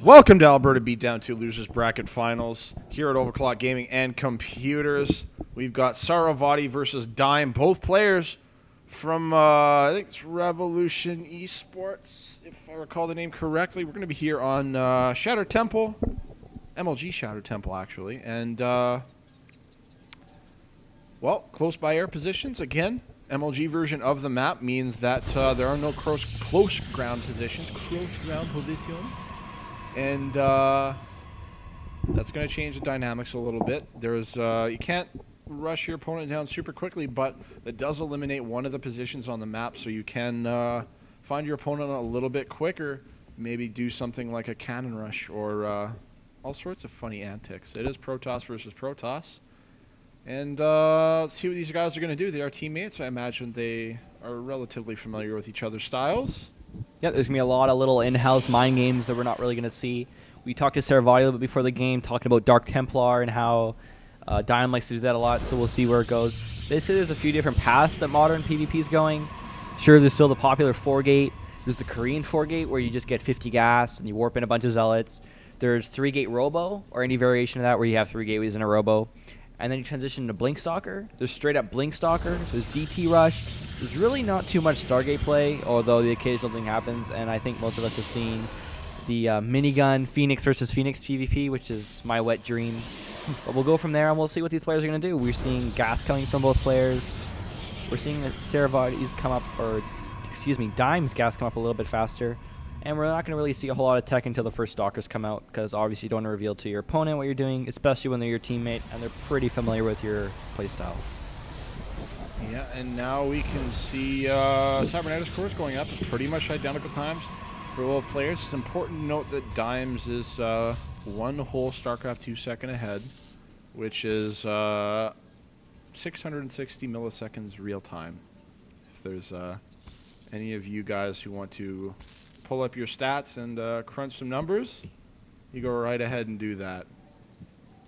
Welcome to Alberta Beatdown 2 Losers Bracket Finals here at OverKlocked Gaming and Computers. We've got RevSaroVati versus Dime, both players from, I think it's Revolution Esports, if I recall the name correctly. We're going to be here on Shatter Temple, MLG Shatter Temple, actually. And, well, close by air positions. Again, MLG version of the map means that there are no close ground positions. And that's going to change the dynamics a little bit. There's you can't rush your opponent down super quickly, but it does eliminate one of the positions on the map, so you can find your opponent a little bit quicker, maybe do something like a cannon rush or all sorts of funny antics. It is Protoss versus Protoss. And let's see what these guys are going to do. They are teammates. I imagine they are relatively familiar with each other's styles. Yeah, there's going to be a lot of little in-house mind games that we're not really going to see. We talked to RevSaroVati a little bit before the game, talking about Dark Templar and how Dime likes to do that a lot, so we'll see where it goes. Basically, there's a few different paths that modern PvP is going. Sure, there's still the popular 4-gate. There's the Korean 4-gate, where you just get 50 gas and you warp in a bunch of zealots. There's 3-gate Robo, or any variation of that, where you have 3 gateways in a Robo. And then you transition to Blink Stalker. There's straight up Blink Stalker. There's DT Rush. There's really not too much Stargate play, although the occasional thing happens. And I think most of us have seen the minigun Phoenix versus Phoenix PvP, which is my wet dream. But we'll go from there and we'll see what these players are going to do. We're seeing gas coming from both players. We're seeing that RevSaroVati's come up, or excuse me, Dime's gas come up a little bit faster. And we're not going to really see a whole lot of tech until the first Stalkers come out, because obviously you don't want to reveal to your opponent what you're doing, especially when they're your teammate and they're pretty familiar with your playstyle. Yeah, and now we can see Cybernetic scores going up at pretty much identical times for both players. It's important to note that Dimes is one whole StarCraft 2 second ahead, which is 660 milliseconds real time. If there's any of you guys who want to pull up your stats and crunch some numbers, you go right ahead and do that.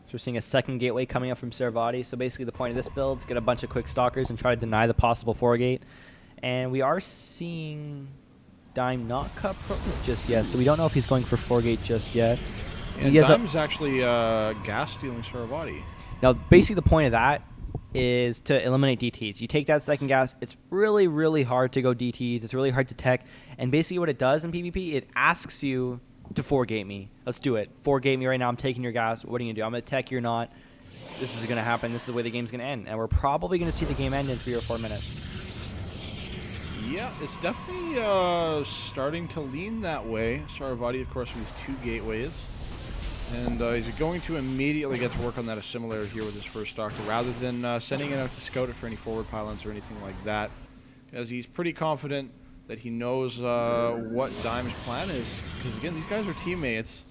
So we're seeing a second gateway coming up from RevSaroVati. So basically the point of this build is get a bunch of quick stalkers and try to deny the possible 4-gate. And we are seeing Dime not cut Protoss just yet, so we don't know if he's going for 4-gate just yet. And Dime's actually gas stealing RevSaroVati. Now basically the point of that is to eliminate DTs. You take that second gas, it's really, really hard to go DTs. It's really hard to tech. And basically what it does in PvP, it asks you to 4-gate me. Let's do it. 4-gate me right now. I'm taking your gas. What are you going to do? I'm going to tech, you're not. This is going to happen. This is the way the game's going to end. And we're probably going to see the game end in 3 or 4 minutes. Yeah, it's definitely starting to lean that way. RevSaroVati, of course, from these 2 gateways. And he's going to immediately get to work on that assimilator here with his first Stalker, rather than sending it out to scout it for any forward pylons or anything like that. Because he's pretty confident that he knows what Dime's plan is. Because, again, these guys are teammates.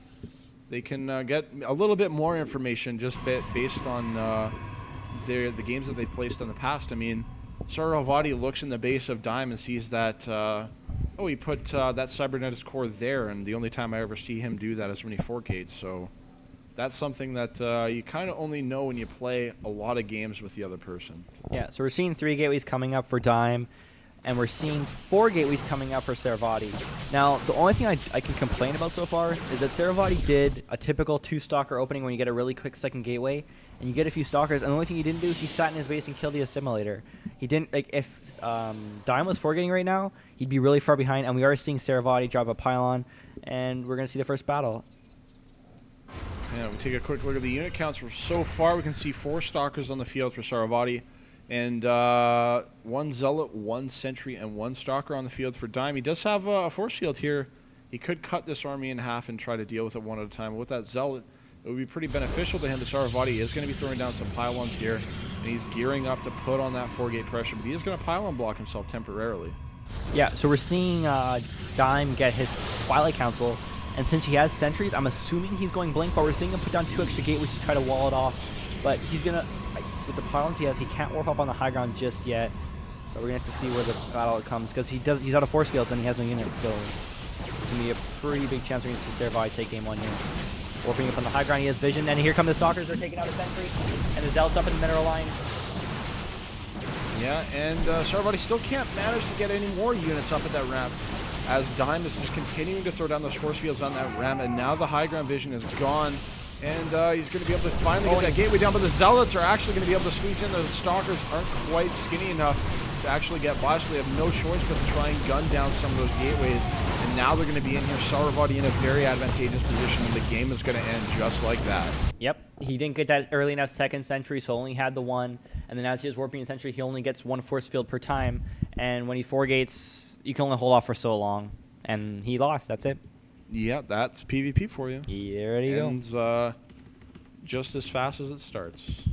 They can get a little bit more information just based on the games that they've placed in the past. I mean, RevSaroVati looks in the base of Dime and sees that, oh, he put that Cybernetics core there, and the only time I ever see him do that is when he 4-gates. So that's something that you kind of only know when you play a lot of games with the other person. Yeah, so we're seeing 3 gateways coming up for Dime, and we're seeing 4 gateways coming up for RevSaroVati. Now, the only thing I can complain about so far is that RevSaroVati did a typical 2-stalker opening when you get a really quick second gateway, and you get a few stalkers, and the only thing he didn't do, he sat in his base and killed the assimilator. He didn't, like, if Dime was 4-gating right now, he'd be really far behind, and we are seeing RevSaroVati drop a pylon, and we're going to see the first battle. Yeah, we take a quick look at the unit counts. So far, we can see 4 stalkers on the field for RevSaroVati, and 1 zealot, 1 sentry, and 1 stalker on the field for Dime. He does have a force field here. He could cut this army in half and try to deal with it one at a time. But with that zealot, it would be pretty beneficial to him. The RevSaroVati is going to be throwing down some pylons here, and he's gearing up to put on that 4-gate pressure, but he is going to pylon block himself temporarily. Yeah, so we're seeing Dime get his Twilight Council, and since he has sentries, I'm assuming he's going Blink, but we're seeing him put down 2 extra gateways to try to wall it off. But he's going to, with the pylons he has, he can't warp up on the high ground just yet. But we're going to have to see where the battle comes, because he's out of force fields and he has no units, so it's going to be a pretty big chance we're going to see RevSaroVati take game 1 here. Warping up on the high ground, he has vision, and here come the stalkers. They're taking out a sentry, and the zealots up in the mineral line. Yeah, and RevSaroVati still can't manage to get any more units up at that ramp. as Dime is just continuing to throw down those force fields on that ramp, and now the high ground vision is gone. And he's going to be able to finally get that gateway down, but the Zealots are actually going to be able to squeeze in. The Stalkers aren't quite skinny enough to actually get by, so they have no choice but to try and gun down some of those gateways. And now they're going to be in here, RevSaroVati in a very advantageous position, and the game is going to end just like that. Yep, he didn't get that early enough second sentry, so only had the one. And then as he was warping in sentry, he only gets one force field per time. And when he 4 gates, you can only hold off for so long. And he lost, that's it. Yeah, that's PvP for you. There you go. Ends just as fast as it starts.